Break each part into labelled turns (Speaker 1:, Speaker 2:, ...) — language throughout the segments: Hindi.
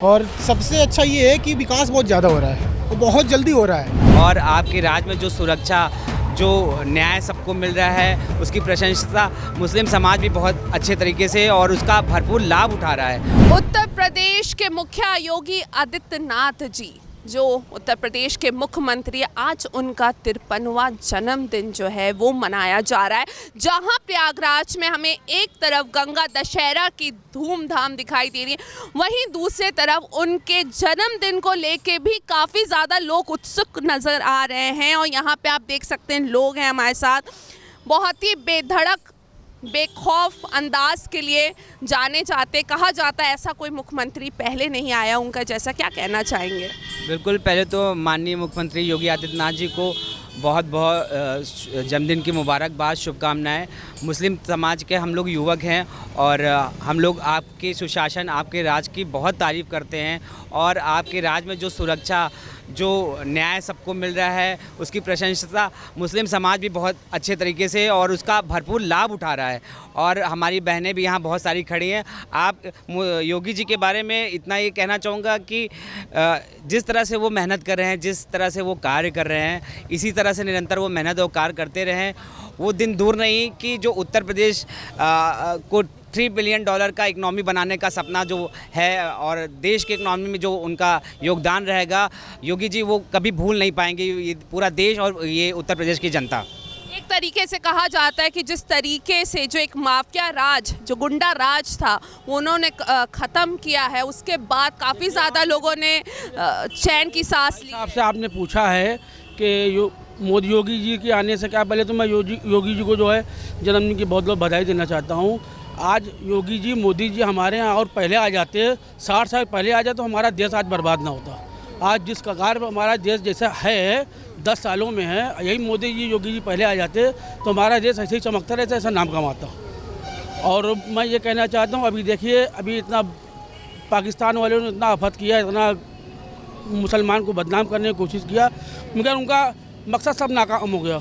Speaker 1: और सबसे अच्छा ये है कि विकास बहुत ज़्यादा हो रहा है और बहुत जल्दी हो रहा है।
Speaker 2: और आपके राज्य में जो सुरक्षा, जो न्याय सबको मिल रहा है, उसकी प्रशंसा मुस्लिम समाज भी बहुत अच्छे तरीके से और उसका भरपूर लाभ उठा रहा है।
Speaker 3: उत्तर प्रदेश के मुखिया योगी आदित्यनाथ जी, जो उत्तर प्रदेश के मुख्यमंत्री, आज उनका 53वां जन्मदिन जो है वो मनाया जा रहा है। जहां प्रयागराज में हमें एक तरफ गंगा दशहरा की धूमधाम दिखाई दे रही है, वहीं दूसरे तरफ उनके जन्मदिन को लेके भी काफ़ी ज़्यादा लोग उत्सुक नज़र आ रहे हैं। और यहाँ पे आप देख सकते हैं लोग हैं हमारे साथ, बहुत ही बेधड़क बेखौफ अंदाज के लिए जाने जाते, कहा जाता है ऐसा कोई मुख्यमंत्री पहले नहीं आया उनका जैसा। क्या कहना चाहेंगे?
Speaker 2: बिल्कुल, पहले तो माननीय मुख्यमंत्री योगी आदित्यनाथ जी को बहुत बहुत जन्मदिन की मुबारकबाद, शुभकामनाएं। मुस्लिम समाज के हम लोग युवक हैं और हम लोग आपके सुशासन, आपके राज की बहुत तारीफ़ करते हैं और आपके राज में जो सुरक्षा, जो न्याय सबको मिल रहा है, उसकी प्रशंसा मुस्लिम समाज भी बहुत अच्छे तरीके से और उसका भरपूर लाभ उठा रहा है। और हमारी बहनें भी यहाँ बहुत सारी खड़ी हैं। आप योगी जी के बारे में इतना ये कहना चाहूँगा कि जिस तरह से वो मेहनत कर रहे हैं, जिस तरह से वो कार्य कर रहे हैं, इसी तरह से निरंतर वो मेहनत और कार्य करते रहें। वो दिन दूर नहीं कि जो उत्तर प्रदेश को $3 बिलियन का इकनॉमी बनाने का सपना जो है और देश के इकनॉमी में जो उनका योगदान रहेगा, योगी जी वो कभी भूल नहीं पाएंगे, ये पूरा देश और ये उत्तर प्रदेश की जनता।
Speaker 3: एक तरीके से कहा जाता है कि जिस तरीके से जो एक माफिया राज, जो गुंडा राज था, उन्होंने ख़त्म किया है, उसके बाद काफ़ी ज़्यादा लोगों ने चैन की सांस ली।
Speaker 4: आपसे आपने पूछा है कि मोदी योगी जी के आने से क्या, पहले तो मैं योगी जी को जो है जन्मदिन की बहुत बहुत बधाई देना चाहता हूँ। आज योगी जी, मोदी जी हमारे यहाँ और पहले आ जाते, 60 साल पहले आ जाए तो हमारा देश आज बर्बाद ना होता। आज जिस कगार पर हमारा देश जैसा है 10 सालों में है, यही मोदी जी, योगी जी पहले आ जाते तो हमारा देश ऐसे ही चमकता रहता, ऐसा नाम कमाता। और मैं ये कहना चाहता हूँ, अभी देखिए, अभी इतना पाकिस्तान वालों ने इतना आफत किया, इतना मुसलमान को बदनाम करने की कोशिश किया, मगर उनका मकसद सब नाकाम हो गया।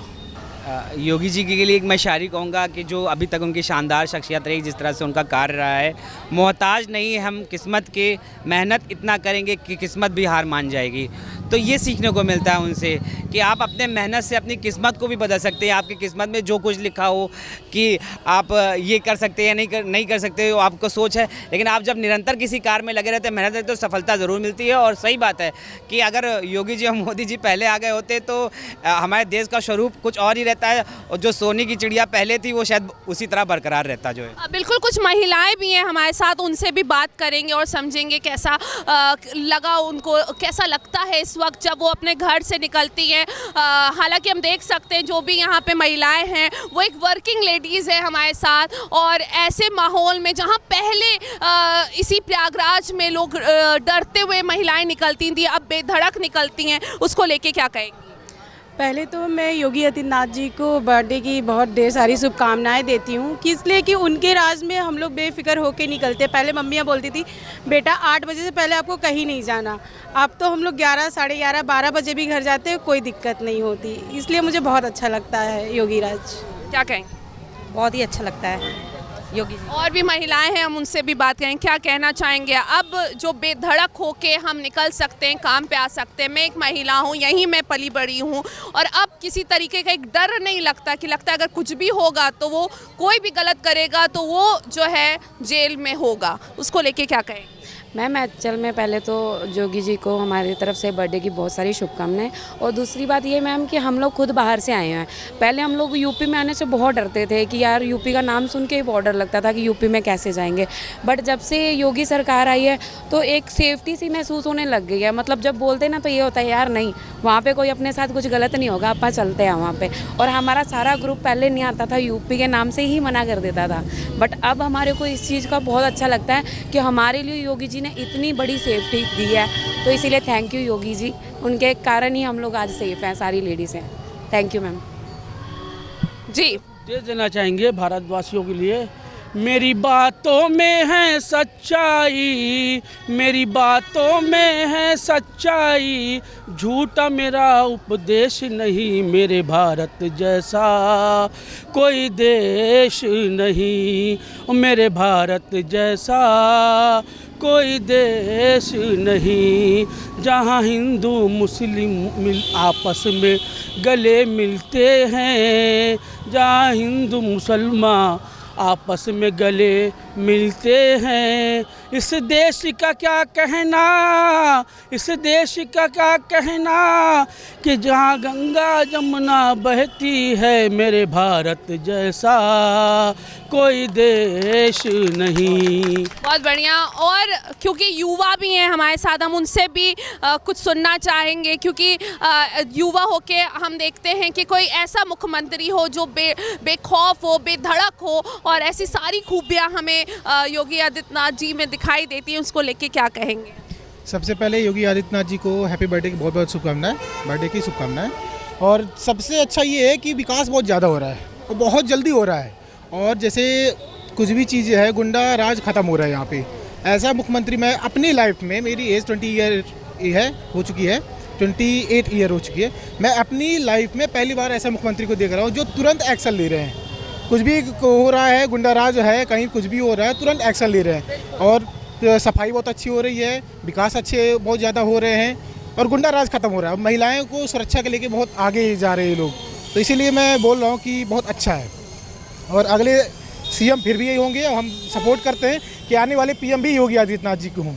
Speaker 2: योगी जी के लिए एक मैं शायरी कहूँगा कि जो अभी तक उनकी शानदार शख्सियत रही, जिस तरह से उनका कार्य रहा है, मोहताज नहीं हम किस्मत के, मेहनत इतना करेंगे कि किस्मत भी हार मान जाएगी। तो ये सीखने को मिलता है उनसे कि आप अपने मेहनत से अपनी किस्मत को भी बदल सकते हैं। आपकी किस्मत में जो कुछ लिखा हो कि आप ये कर सकते हैं या नहीं कर सकते हो, आपको सोच है, लेकिन आप जब निरंतर किसी कार्य में लगे रहते हैं, मेहनत करते, तो सफलता ज़रूर मिलती है। और सही बात है कि अगर योगी जी और मोदी जी पहले आ गए होते तो हमारे देश का स्वरूप कुछ और ही रहता है और जो सोने की चिड़िया पहले थी वो शायद उसी तरह बरकरार रहता जो है।
Speaker 3: बिल्कुल, कुछ महिलाएं भी हैं हमारे साथ, उनसे भी बात करेंगे और समझेंगे कैसा लगा उनको, कैसा लगता है इस वक्त जब वो अपने घर से निकलती हैं। हालांकि हम देख सकते हैं जो भी यहाँ पे महिलाएं हैं वो एक वर्किंग लेडीज़ है हमारे साथ, और ऐसे माहौल में जहाँ पहले इसी प्रयागराज में लोग डरते हुए महिलाएं निकलती थी, अब बेधड़क निकलती हैं, उसको लेके क्या कहेंगी?
Speaker 5: पहले तो मैं योगी आदित्यनाथ जी को बर्थडे की बहुत ढेर सारी शुभकामनाएं देती हूँ कि इसलिए कि उनके राज में हम लोग बेफिक्र होके निकलते। पहले मम्मियाँ बोलती थी बेटा 8 बजे से पहले आपको कहीं नहीं जाना, अब तो हम लोग 11, साढ़े 11, 12 बजे भी घर जाते हैं, कोई दिक्कत नहीं होती। इसलिए मुझे बहुत अच्छा लगता है योगी राज।
Speaker 3: क्या कहेंगे?
Speaker 6: बहुत ही अच्छा लगता है योगी जी।
Speaker 3: और भी महिलाएं हैं, हम उनसे भी बात करें, क्या कहना चाहेंगे? अब जो बेधड़क होके हम निकल सकते हैं, काम पे आ सकते हैं। मैं एक महिला हूँ, यहीं मैं पली बड़ी हूँ, और अब किसी तरीके का एक डर नहीं लगता कि लगता है अगर कुछ भी होगा तो वो कोई भी गलत करेगा तो वो जो है जेल में होगा, उसको लेके क्या कहेंगे?
Speaker 6: मैम एक्चुअल में पहले तो योगी जी को हमारी तरफ से बर्थडे की बहुत सारी शुभकामनाएं। और दूसरी बात ये मैम कि हम लोग खुद बाहर से आए हैं। पहले हम लोग यूपी में आने से बहुत डरते थे कि यार यूपी का नाम सुन के ही बहुत डर लगता था कि यूपी में कैसे जाएंगे। बट जब से योगी सरकार आई है तो एक सेफ्टी सी महसूस होने लग गई है। मतलब जब बोलते ना तो ये होता है यार नहीं, वहाँ पर कोई अपने साथ कुछ गलत नहीं होगा, अपन चलते हैं वहाँ पर। और हमारा सारा ग्रुप पहले नहीं आता था, यूपी के नाम से ही मना कर देता था। बट अब हमारे को इस चीज़ का बहुत अच्छा लगता है कि हमारे लिए योगी जी ने इतनी बड़ी सेफ्टी दी है, तो इसीलिए थैंक यू योगी जी। उनके कारण ही हम लोग आज सेफ हैं, सारी लेडीज़ हैं। थैंक यू मैम
Speaker 3: जी।
Speaker 4: दे देना चाहेंगे भारतवासियों के लिए, मेरी बातों में है सच्चाई, मेरी बातों में है सच्चाई, झूठा मेरा उपदेश नहीं, मेरे भारत जैसा कोई देश नहीं, मेरे भारत जैसा कोई देश नहीं जहाँ हिंदू मुस्लिम आपस में गले मिलते हैं, जहाँ हिंदू मुसलमान आपस में गले मिलते हैं। इस देश का क्या कहना, इस देश का क्या कहना कि जहाँ गंगा जमुना बहती है, मेरे भारत जैसा कोई देश नहीं।
Speaker 3: बहुत बढ़िया। और क्योंकि युवा भी हैं हमारे साथ, हम उनसे भी कुछ सुनना चाहेंगे, क्योंकि युवा होके हम देखते हैं कि कोई ऐसा मुख्यमंत्री हो जो बेखौफ हो, बेधड़क हो, और ऐसी सारी खूबियां हमें योगी आदित्यनाथ जी में दिखाई देती हैं। उसको लेके क्या कहेंगे?
Speaker 1: सबसे पहले योगी आदित्यनाथ जी को हैप्पी बर्थडे की बहुत बहुत शुभकामनाएं, बर्थडे की शुभकामनाएं। और सबसे अच्छा ये है कि विकास बहुत ज़्यादा हो रहा है और बहुत जल्दी हो रहा है। और जैसे कुछ भी चीज़ें है, गुंडा राज ख़त्म हो रहा है यहाँ पे। ऐसा मुख्यमंत्री मैं अपनी लाइफ में, मेरी एज 20 ईयर है, हो चुकी है, 28 ईयर हो चुकी है, मैं अपनी लाइफ में पहली बार ऐसा मुख्यमंत्री को देख रहा हूँ जो तुरंत एक्शन ले रहे हैं। कुछ भी हो रहा है, गुंडा राज है, कहीं कुछ भी हो रहा है, तुरंत एक्शन ले रहे हैं। और सफाई बहुत अच्छी हो रही है, विकास अच्छे बहुत ज़्यादा हो रहे हैं, और गुंडा राज खत्म हो रहा है। महिलाओं को सुरक्षा के लेके बहुत आगे जा रहे हैं लोग, तो इसीलिए मैं बोल रहा हूँ कि बहुत अच्छा है। और अगले सीएम फिर भी यही होंगे, और हम सपोर्ट करते हैं कि आने वाले पीएम भी योगी आदित्यनाथ जी को हों,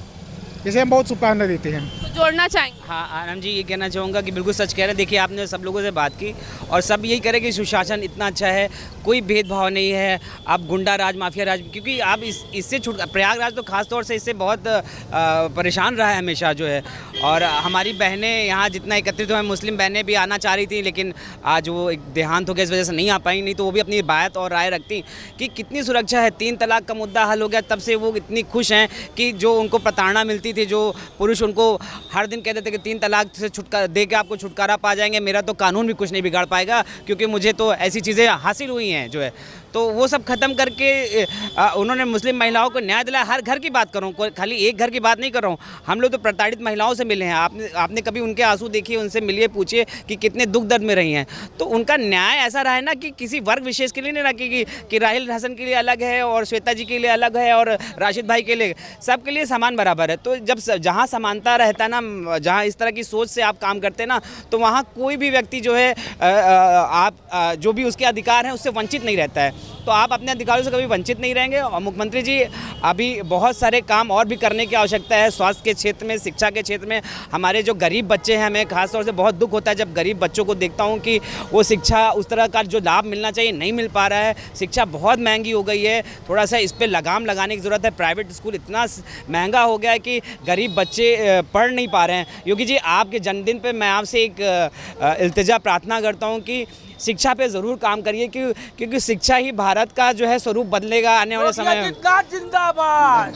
Speaker 1: इसे हम बहुत शुभकामनाएं देते हैं।
Speaker 3: तो जोड़ना चाहेंगे?
Speaker 2: हाँ आनंद जी, ये कहना चाहूँगा कि बिल्कुल सच कह रहे हैं। देखिए, आपने सब लोगों से बात की और सब यही कह रहे हैं कि सुशासन इतना अच्छा है, कोई भेदभाव नहीं है। आप गुंडा राज, माफिया राज, क्योंकि आप इससे प्रयागराज तो खास तौर से इससे बहुत परेशान रहा है हमेशा जो है। और हमारी बहनें यहाँ जितना एकत्रित हुए, मुस्लिम बहनें भी आना चाह रही थी, लेकिन आज वो एक देहांत हो गया, इस वजह से नहीं आ पाई। नहीं तो वो भी अपनी बात और राय रखती कि कितनी सुरक्षा है। 3 तलाक का मुद्दा हल हो गया, तब से वो इतनी खुश हैं कि जो उनको प्रताड़ना मिलती थी, जो पुरुष उनको हर दिन कहते थे कि 3 तलाक से छुटकारा दे के आपको छुटकारा पा जाएंगे, मेरा तो कानून भी कुछ नहीं बिगाड़ पाएगा, क्योंकि मुझे तो ऐसी चीज़ें हासिल हुई हैं जो है। तो वो सब ख़त्म करके उन्होंने मुस्लिम महिलाओं को न्याय दिलाया। हर घर की बात कर रहा हूँ, खाली एक घर की बात नहीं कर रहा हूँ। हम लोग तो प्रताड़ित महिलाओं से मिले हैं। आपने कभी उनके आंसू देखिए, उनसे मिलिए, पूछिए कि कितने दुख दर्द में रही हैं। तो उनका न्याय ऐसा रहा है ना कि किसी वर्ग विशेष के लिए नहीं रहा कि राहिल हसन के लिए अलग है और श्वेता जी के लिए अलग है और राशिद भाई के लिए, सबके लिए समान बराबर है। तो जब जहाँ समानता रहता है ना, जहाँ इस तरह की सोच से आप काम करते हैं ना, तो वहाँ कोई भी व्यक्ति जो है आप जो भी उसके अधिकार हैं उससे वंचित नहीं रहता है। तो आप अपने अधिकारों से कभी वंचित नहीं रहेंगे। और मुख्यमंत्री जी, अभी बहुत सारे काम और भी करने की आवश्यकता है। स्वास्थ्य के क्षेत्र में, शिक्षा के क्षेत्र में, हमारे जो गरीब बच्चे हैं, हमें खासतौर से बहुत दुख होता है जब गरीब बच्चों को देखता हूँ कि वो शिक्षा उस तरह का जो लाभ मिलना चाहिए नहीं मिल पा रहा है। शिक्षा बहुत महंगी हो गई है, थोड़ा सा इस पर लगाम लगाने की ज़रूरत है। प्राइवेट स्कूल इतना महंगा हो गया है कि गरीब बच्चे पढ़ नहीं पा रहे हैं। योगी जी, आपके जन्मदिन पर मैं आपसे एक इल्तिजा प्रार्थना करता हूँ कि शिक्षा पे ज़रूर काम करिए, क्योंकि शिक्षा ही भारत का जो है स्वरूप बदलेगा। आने वाले समय में जिंदाबाद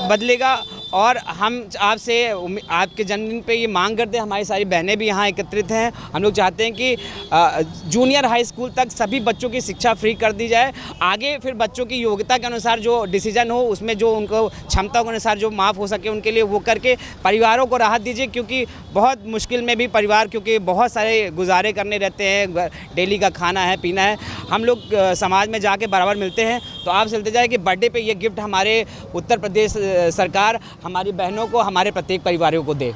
Speaker 2: बदलेगा। और हम आपसे आपके जन्मदिन पे ये मांग करते हैं, हमारी सारी बहनें भी यहाँ एकत्रित हैं। हम लोग चाहते हैं कि जूनियर हाई स्कूल तक सभी बच्चों की शिक्षा फ्री कर दी जाए। आगे फिर बच्चों की योग्यता के अनुसार जो डिसीजन हो, उसमें जो उनको क्षमता के अनुसार जो माफ़ हो सके उनके लिए वो करके परिवारों को राहत दीजिए। क्योंकि बहुत मुश्किल में भी परिवार, क्योंकि बहुत सारे गुजारे करने रहते हैं, डेली का खाना है, पीना है। हम लोग समाज में जाके बराबर मिलते हैं। तो आप चलते जाए कि बर्थडे पे ये गिफ्ट हमारे उत्तर प्रदेश सरकार हमारी बहनों को, हमारे प्रत्येक परिवारों को दे।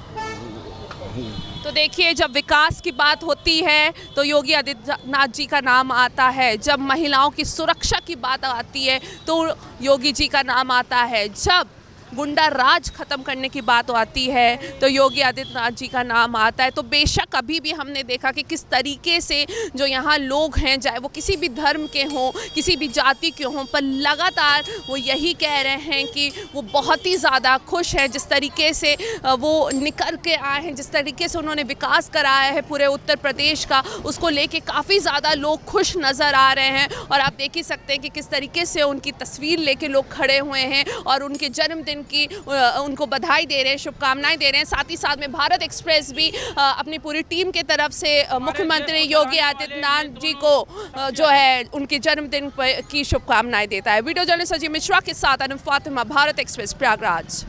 Speaker 3: तो देखिए, जब विकास की बात होती है तो योगी आदित्यनाथ जी का नाम आता है। जब महिलाओं की सुरक्षा की बात आती है तो योगी जी का नाम आता है। जब गुंडा राज खत्म करने की बात आती है तो योगी आदित्यनाथ जी का नाम आता है। तो बेशक अभी भी हमने देखा कि किस तरीके से जो यहाँ लोग हैं, चाहे वो किसी भी धर्म के हों, किसी भी जाति के हों, पर लगातार वो यही कह रहे हैं कि वो बहुत ही ज़्यादा खुश हैं जिस तरीके से वो निकल के आए हैं, जिस तरीके से उन्होंने विकास कराया है पूरे उत्तर प्रदेश का। उसको लेके काफ़ी ज़्यादा लोग खुश नज़र आ रहे हैं। और आप देख ही सकते हैं कि किस तरीके से उनकी तस्वीर लेके लोग खड़े हुए हैं और उनके जन्मदिन की उनको बधाई दे रहे हैं, शुभकामनाएं दे रहे हैं। साथ ही साथ में भारत एक्सप्रेस भी अपनी पूरी टीम के तरफ से मुख्यमंत्री योगी आदित्यनाथ जी को जो है उनके जन्मदिन की शुभकामनाएं देता है। वीडियो जर्नलिस्ट अजय मिश्रा के साथ अनुफ फातिमा, भारत एक्सप्रेस, प्रयागराज।